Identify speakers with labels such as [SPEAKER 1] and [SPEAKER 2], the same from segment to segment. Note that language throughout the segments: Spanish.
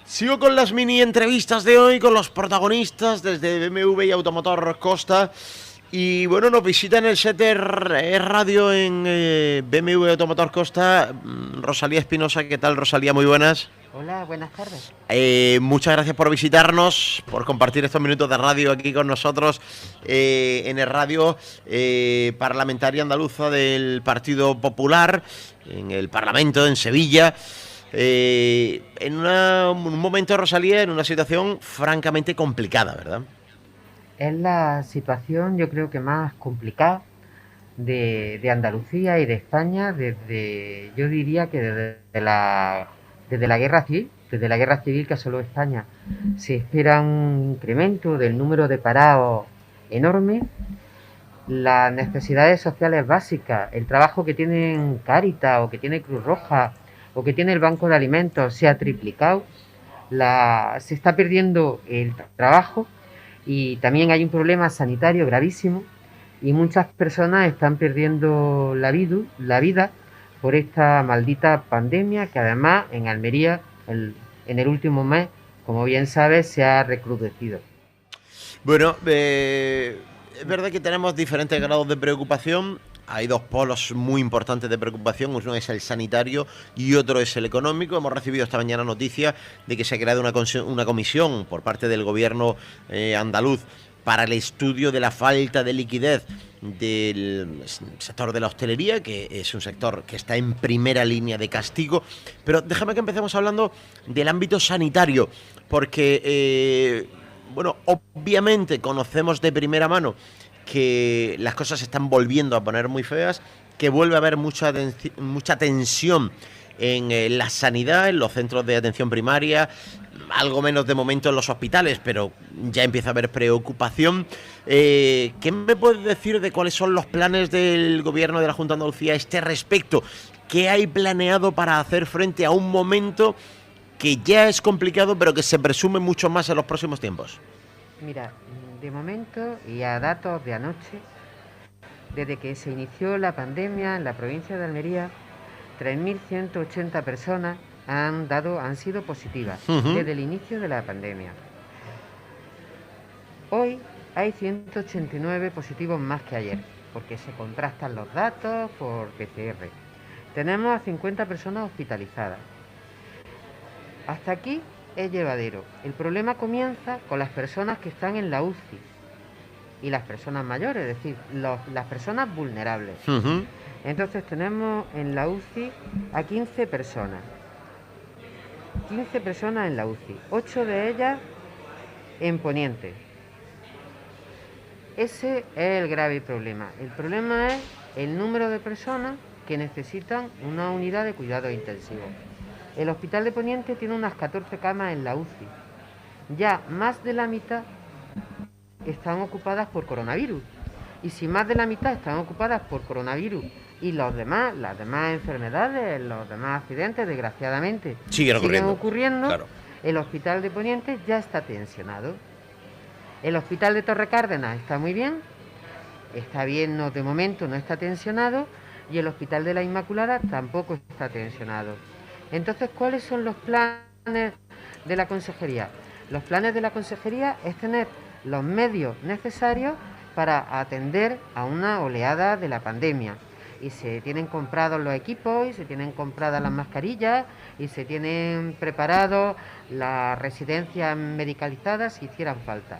[SPEAKER 1] Sigo con las mini entrevistas de hoy, con los protagonistas desde BMW y Automotor Costa. Y bueno, nos visita en el Setter Radio en BMW Automotor Costa Rosalía Espinosa. ¿Qué tal, Rosalía? Muy buenas.
[SPEAKER 2] Hola, buenas tardes.
[SPEAKER 1] Muchas gracias por visitarnos, por compartir estos minutos de radio aquí con nosotros en el radio parlamentaria andaluza del Partido Popular, en el Parlamento, en Sevilla. Un momento, Rosalía, en una situación francamente complicada, ¿verdad?
[SPEAKER 2] Es la situación, yo creo que más complicada de Andalucía y de España yo diría que desde la guerra civil que asoló España. Se espera un incremento del número de parados enorme, las necesidades sociales básicas, el trabajo que tienen Cáritas o que tiene Cruz Roja o que tiene el Banco de Alimentos se ha triplicado, se está perdiendo el trabajo y también hay un problema sanitario gravísimo y muchas personas están perdiendo la vida por esta maldita pandemia que además en Almería en el último mes, como bien sabes, se ha recrudecido.
[SPEAKER 1] Bueno, es verdad que tenemos diferentes grados de preocupación. Hay dos polos muy importantes de preocupación, uno es el sanitario y otro es el económico. Hemos recibido esta mañana noticias de que se ha creado una comisión por parte del gobierno andaluz para el estudio de la falta de liquidez del sector de la hostelería, que es un sector que está en primera línea de castigo. Pero déjame que empecemos hablando del ámbito sanitario, porque, bueno, obviamente conocemos de primera mano que las cosas se están volviendo a poner muy feas, que vuelve a haber mucha tensión en la sanidad, en los centros de atención primaria, algo menos de momento en los hospitales, pero ya empieza a haber preocupación. ¿Qué me puedes decir de cuáles son los planes del gobierno de la Junta de Andalucía a este respecto? ¿Qué hay planeado para hacer frente a un momento que ya es complicado, pero que se presume mucho más en los próximos tiempos?
[SPEAKER 2] Mira, de momento y a datos de anoche, desde que se inició la pandemia en la provincia de Almería, 3.180 personas han sido positivas desde el inicio de la pandemia. Hoy hay 189 positivos más que ayer, porque se contrastan los datos por PCR. Tenemos a 50 personas hospitalizadas. Hasta aquí es llevadero. El problema comienza con las personas que están en la UCI y las personas mayores, es decir, las personas vulnerables. Entonces tenemos en la UCI a 15 personas. 15 personas en la UCI, 8 de ellas en Poniente. Ese es el grave problema. El problema es el número de personas que necesitan una unidad de cuidados intensivos. El Hospital de Poniente tiene unas 14 camas en la UCI. Ya más de la mitad están ocupadas por coronavirus. Y si más de la mitad están ocupadas por coronavirus y las demás enfermedades, los demás accidentes, desgraciadamente, siguen ocurriendo, claro. El Hospital de Poniente ya está tensionado. El Hospital de Torrecárdenas está muy bien, está bien, no, de momento no está tensionado, y el Hospital de la Inmaculada tampoco está tensionado. Entonces, ¿cuáles son los planes de la Consejería? Los planes de la Consejería es tener los medios necesarios para atender a una oleada de la pandemia. Y se tienen comprados los equipos, y se tienen compradas las mascarillas, y se tienen preparados las residencias medicalizadas si hicieran falta.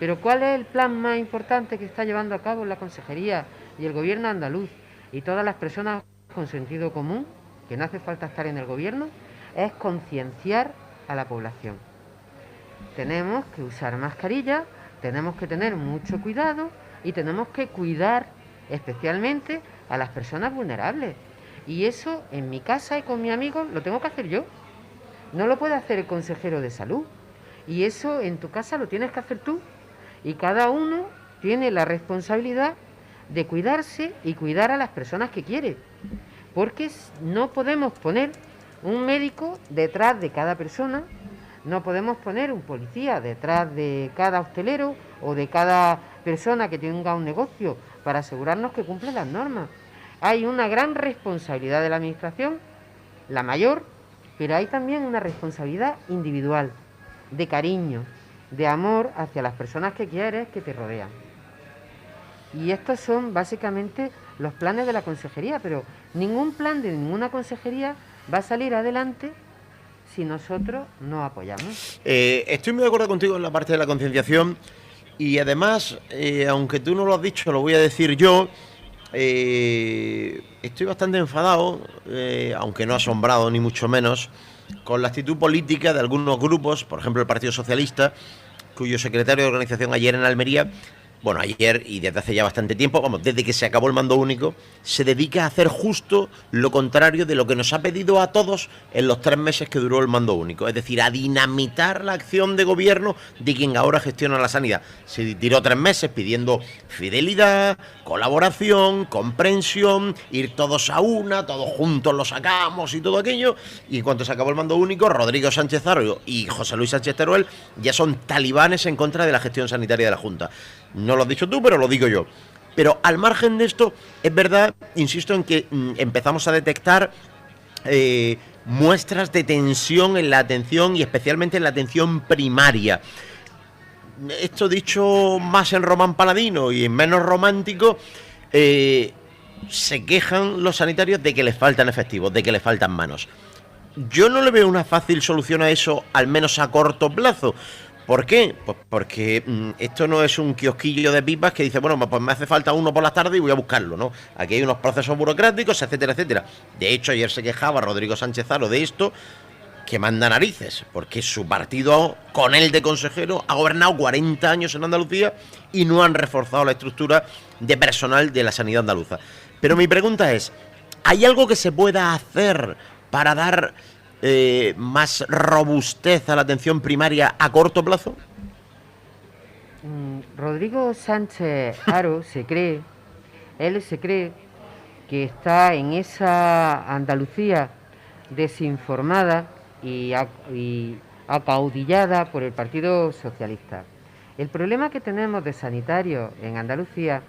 [SPEAKER 2] Pero ¿cuál es el plan más importante que está llevando a cabo la Consejería y el Gobierno andaluz y todas las personas con sentido común, que no hace falta estar en el gobierno? Es concienciar a la población. Tenemos que usar mascarillas, tenemos que tener mucho cuidado y tenemos que cuidar especialmente a las personas vulnerables. Y eso en mi casa y con mi amigo lo tengo que hacer yo. No lo puede hacer el consejero de salud. Y eso en tu casa lo tienes que hacer tú. Y cada uno tiene la responsabilidad de cuidarse y cuidar a las personas que quiere. Porque no podemos poner un médico detrás de cada persona, no podemos poner un policía detrás de cada hostelero o de cada persona que tenga un negocio para asegurarnos que cumple las normas. Hay una gran responsabilidad de la Administración, la mayor, pero hay también una responsabilidad individual, de cariño, de amor hacia las personas que quieres, que te rodean. Y estos son básicamente los planes de la consejería, pero ningún plan de ninguna consejería va a salir adelante si nosotros no apoyamos.
[SPEAKER 1] Estoy muy de acuerdo contigo en la parte de la concienciación y además, aunque tú no lo has dicho, lo voy a decir yo. Estoy bastante enfadado, aunque no asombrado ni mucho menos, con la actitud política de algunos grupos, por ejemplo el Partido Socialista, cuyo secretario de organización ayer en Almería, bueno, ayer y desde hace ya bastante tiempo, vamos, desde que se acabó el mando único, se dedica a hacer justo lo contrario de lo que nos ha pedido a todos en los 3 meses que duró el mando único. Es decir, a dinamitar la acción de gobierno de quien ahora gestiona la sanidad. Se tiró 3 meses pidiendo fidelidad, colaboración, comprensión, ir todos a una, todos juntos lo sacamos y todo aquello. Y en cuanto se acabó el mando único, Rodrigo Sánchez Haro y José Luis Sánchez Teruel ya son talibanes en contra de la gestión sanitaria de la Junta. No lo has dicho tú, pero lo digo yo. Pero al margen de esto, es verdad, insisto en que empezamos a detectar muestras de tensión en la atención y especialmente en la atención primaria. Esto dicho más en Román Paladino y en menos romántico, se quejan los sanitarios de que les faltan efectivos, de que les faltan manos. Yo no le veo una fácil solución a eso, al menos a corto plazo. ¿Por qué? Pues porque esto no es un kiosquillo de pipas que dice, bueno, pues me hace falta uno por las tardes y voy a buscarlo, ¿no? Aquí hay unos procesos burocráticos, etcétera, etcétera. De hecho, ayer se quejaba Rodrigo Sánchez Haro de esto, que manda narices, porque su partido, con él de consejero, ha gobernado 40 años en Andalucía y no han reforzado la estructura de personal de la sanidad andaluza. Pero mi pregunta es, ¿hay algo que se pueda hacer para dar más robustez a la atención primaria a corto plazo?
[SPEAKER 2] Rodrigo Sánchez Haro él se cree que está en esa Andalucía desinformada y acaudillada por el Partido Socialista. El problema que tenemos de sanitarios en Andalucía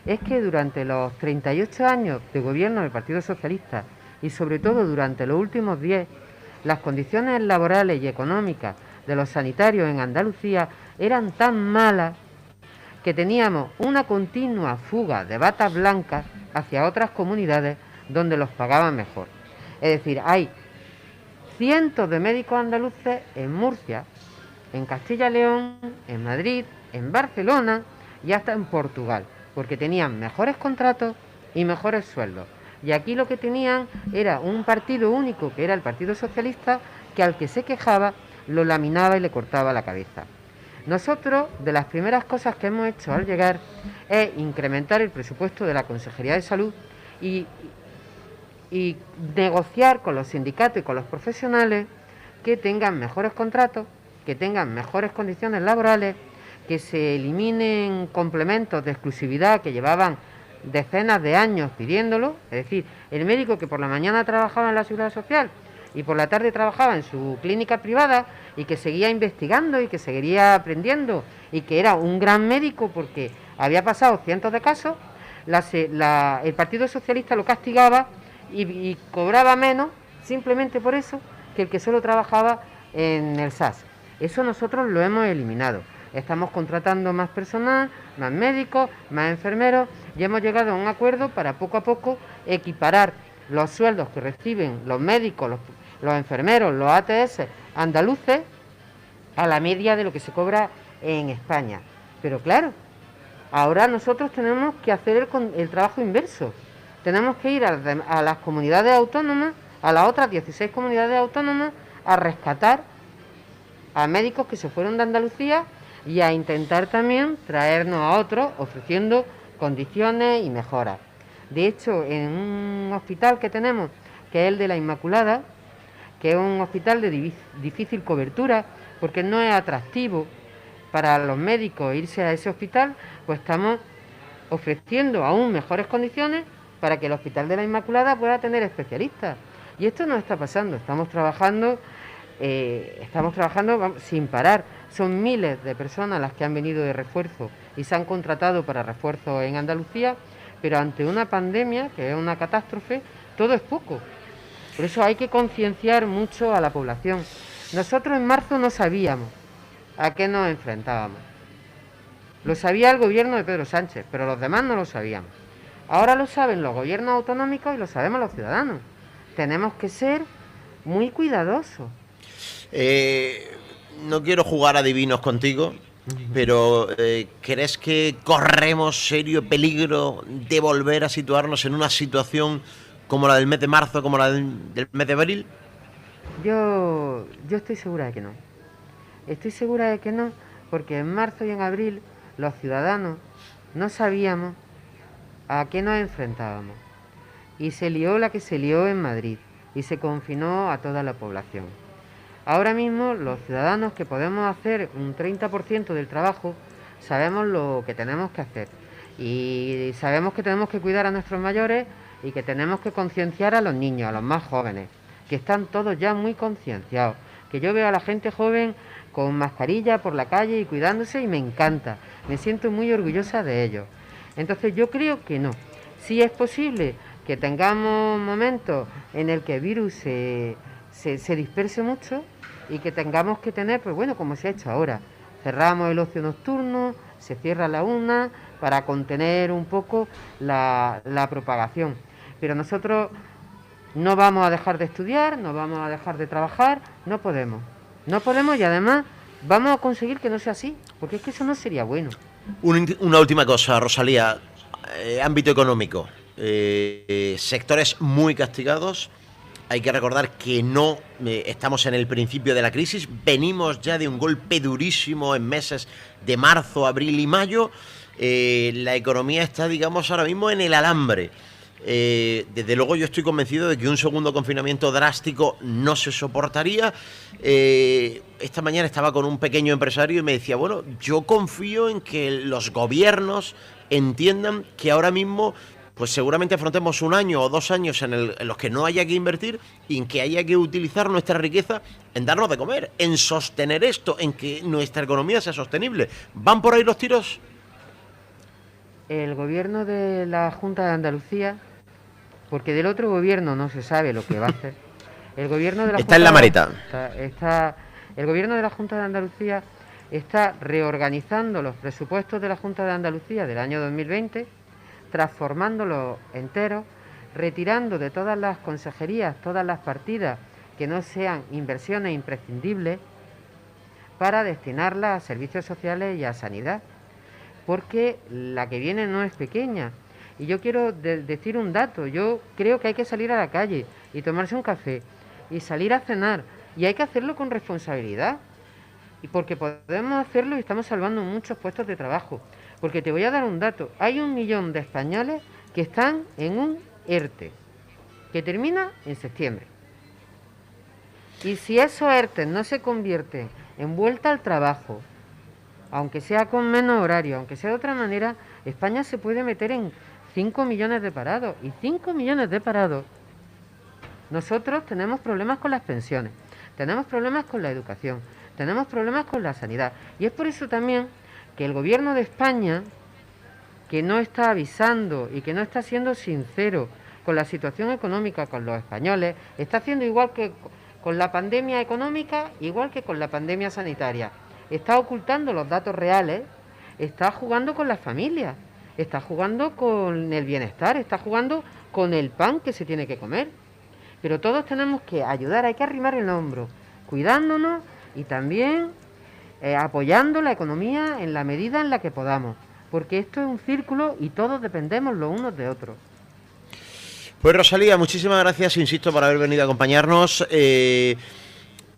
[SPEAKER 2] es que durante los 38 años de gobierno del Partido Socialista y sobre todo durante los últimos 10, las condiciones laborales y económicas de los sanitarios en Andalucía eran tan malas que teníamos una continua fuga de batas blancas hacia otras comunidades donde los pagaban mejor. Es decir, hay cientos de médicos andaluces en Murcia, en Castilla y León, en Madrid, en Barcelona y hasta en Portugal, porque tenían mejores contratos y mejores sueldos. Y aquí lo que tenían era un partido único, que era el Partido Socialista, que al que se quejaba lo laminaba y le cortaba la cabeza. Nosotros, de las primeras cosas que hemos hecho al llegar, es incrementar el presupuesto de la Consejería de Salud y negociar con los sindicatos y con los profesionales que tengan mejores contratos, que tengan mejores condiciones laborales, que se eliminen complementos de exclusividad que llevaban decenas de años pidiéndolo. Es decir, el médico que por la mañana trabajaba en la Seguridad Social y por la tarde trabajaba en su clínica privada y que seguía investigando y que seguiría aprendiendo y que era un gran médico porque había pasado cientos de casos, el Partido Socialista lo castigaba y cobraba menos simplemente por eso que el que solo trabajaba en el SAS. Eso nosotros lo hemos eliminado. Estamos contratando más personal, más médicos, más enfermeros y hemos llegado a un acuerdo para poco a poco equiparar los sueldos que reciben los médicos, los enfermeros, los ATS andaluces a la media de lo que se cobra en España. Pero claro, ahora nosotros tenemos que hacer el trabajo inverso. Tenemos que ir a las comunidades autónomas, a las otras 16 comunidades autónomas, a rescatar a médicos que se fueron de Andalucía y a intentar también traernos a otros ofreciendo condiciones y mejoras. De hecho, en un hospital que tenemos, que es el de la Inmaculada, que es un hospital de difícil cobertura, porque no es atractivo para los médicos irse a ese hospital, pues estamos ofreciendo aún mejores condiciones para que el Hospital de la Inmaculada pueda tener especialistas. Y esto no está pasando, estamos trabajando sin parar. Son miles de personas las que han venido de refuerzo y se han contratado para refuerzo en Andalucía, pero ante una pandemia, que es una catástrofe, todo es poco. Por eso hay que concienciar mucho a la población. Nosotros en marzo no sabíamos a qué nos enfrentábamos. Lo sabía el gobierno de Pedro Sánchez, pero los demás no lo sabíamos. Ahora lo saben los gobiernos autonómicos y lo sabemos los ciudadanos. Tenemos que ser muy cuidadosos.
[SPEAKER 1] No quiero jugar a divinos contigo, pero ¿crees que corremos serio peligro de volver a situarnos en una situación como la del mes de marzo, como la del mes de abril?
[SPEAKER 2] Yo estoy segura de que no. Estoy segura de que no, porque en marzo y en abril los ciudadanos no sabíamos a qué nos enfrentábamos. Y se lió la que se lió en Madrid y se confinó a toda la población. Ahora mismo los ciudadanos que podemos hacer un 30% del trabajo sabemos lo que tenemos que hacer y sabemos que tenemos que cuidar a nuestros mayores y que tenemos que concienciar a los niños, a los más jóvenes, que están todos ya muy concienciados, que yo veo a la gente joven con mascarilla por la calle y cuidándose y me encanta, me siento muy orgullosa de ellos. Entonces yo creo que no. Sí es posible que tengamos momentos en el que el virus se disperse mucho y que tengamos que tener, pues bueno, como se ha hecho ahora, cerramos el ocio nocturno, se cierra la una para contener un poco la propagación. Pero nosotros no vamos a dejar de estudiar, no vamos a dejar de trabajar, no podemos. No podemos y además vamos a conseguir que no sea así, porque es que eso no sería bueno.
[SPEAKER 1] Una última cosa, Rosalía, ámbito económico, sectores muy castigados. Hay que recordar que no estamos en el principio de la crisis, venimos ya de un golpe durísimo en meses de marzo, abril y mayo. La economía está, digamos, ahora mismo en el alambre. Desde luego yo estoy convencido de que un segundo confinamiento drástico no se soportaría. Esta mañana estaba con un pequeño empresario y me decía, bueno, yo confío en que los gobiernos entiendan que ahora mismo pues seguramente afrontemos un año o 2 años en los que no haya que invertir y en que haya que utilizar nuestra riqueza en darnos de comer, en sostener esto, en que nuestra economía sea sostenible. ¿Van por ahí los tiros?
[SPEAKER 2] El gobierno de la Junta de Andalucía, porque del otro gobierno no se sabe lo que va a hacer, el gobierno de la
[SPEAKER 1] está Junta en la
[SPEAKER 2] maleta. El gobierno de la Junta de Andalucía está reorganizando los presupuestos de la Junta de Andalucía del año 2020, transformándolos enteros, retirando de todas las consejerías, todas las partidas que no sean inversiones imprescindibles para destinarlas a servicios sociales y a sanidad, porque la que viene no es pequeña. Y yo quiero decir un dato, yo creo que hay que salir a la calle y tomarse un café y salir a cenar, y hay que hacerlo con responsabilidad, y porque podemos hacerlo y estamos salvando muchos puestos de trabajo. Porque te voy a dar un dato, hay 1 millón de españoles que están en un ERTE, que termina en septiembre. Y si esos ERTE no se convierten en vuelta al trabajo, aunque sea con menos horario, aunque sea de otra manera, España se puede meter en 5 millones de parados. Y 5 millones de parados, nosotros tenemos problemas con las pensiones, tenemos problemas con la educación, tenemos problemas con la sanidad. Y es por eso también que el gobierno de España, que no está avisando y que no está siendo sincero con la situación económica con los españoles, está haciendo igual que con la pandemia económica, igual que con la pandemia sanitaria. Está ocultando los datos reales, está jugando con las familias, está jugando con el bienestar, está jugando con el pan que se tiene que comer. Pero todos tenemos que ayudar, hay que arrimar el hombro, cuidándonos y también apoyando la economía en la medida en la que podamos, porque esto es un círculo y todos dependemos los unos de otros.
[SPEAKER 1] Pues Rosalía, muchísimas gracias, insisto, por haber venido a acompañarnos.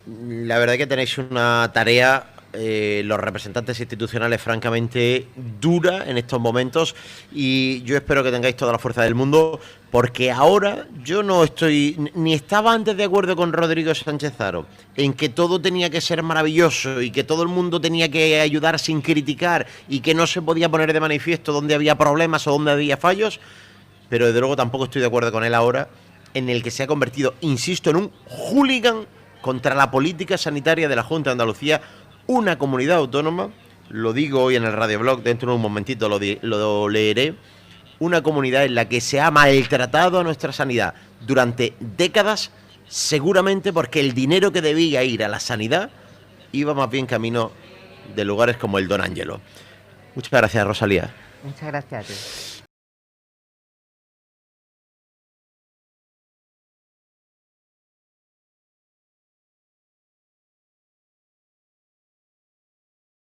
[SPEAKER 1] La verdad que tenéis una tarea, los representantes institucionales, francamente dura en estos momentos, y yo espero que tengáis toda la fuerza del mundo, porque ahora yo no estoy, ni estaba antes de acuerdo con Rodrigo Sánchez Haro en que todo tenía que ser maravilloso y que todo el mundo tenía que ayudar sin criticar y que no se podía poner de manifiesto donde había problemas o donde había fallos, pero desde luego tampoco estoy de acuerdo con él ahora, en el que se ha convertido, insisto, en un hooligan contra la política sanitaria de la Junta de Andalucía, una comunidad autónoma, lo digo hoy en el radioblog, dentro de un momentito lo leeré, una comunidad en la que se ha maltratado a nuestra sanidad durante décadas seguramente porque el dinero que debía ir a la sanidad iba más bien camino de lugares como el Don Ángelo. Muchas gracias, Rosalía.
[SPEAKER 2] Muchas gracias a ti.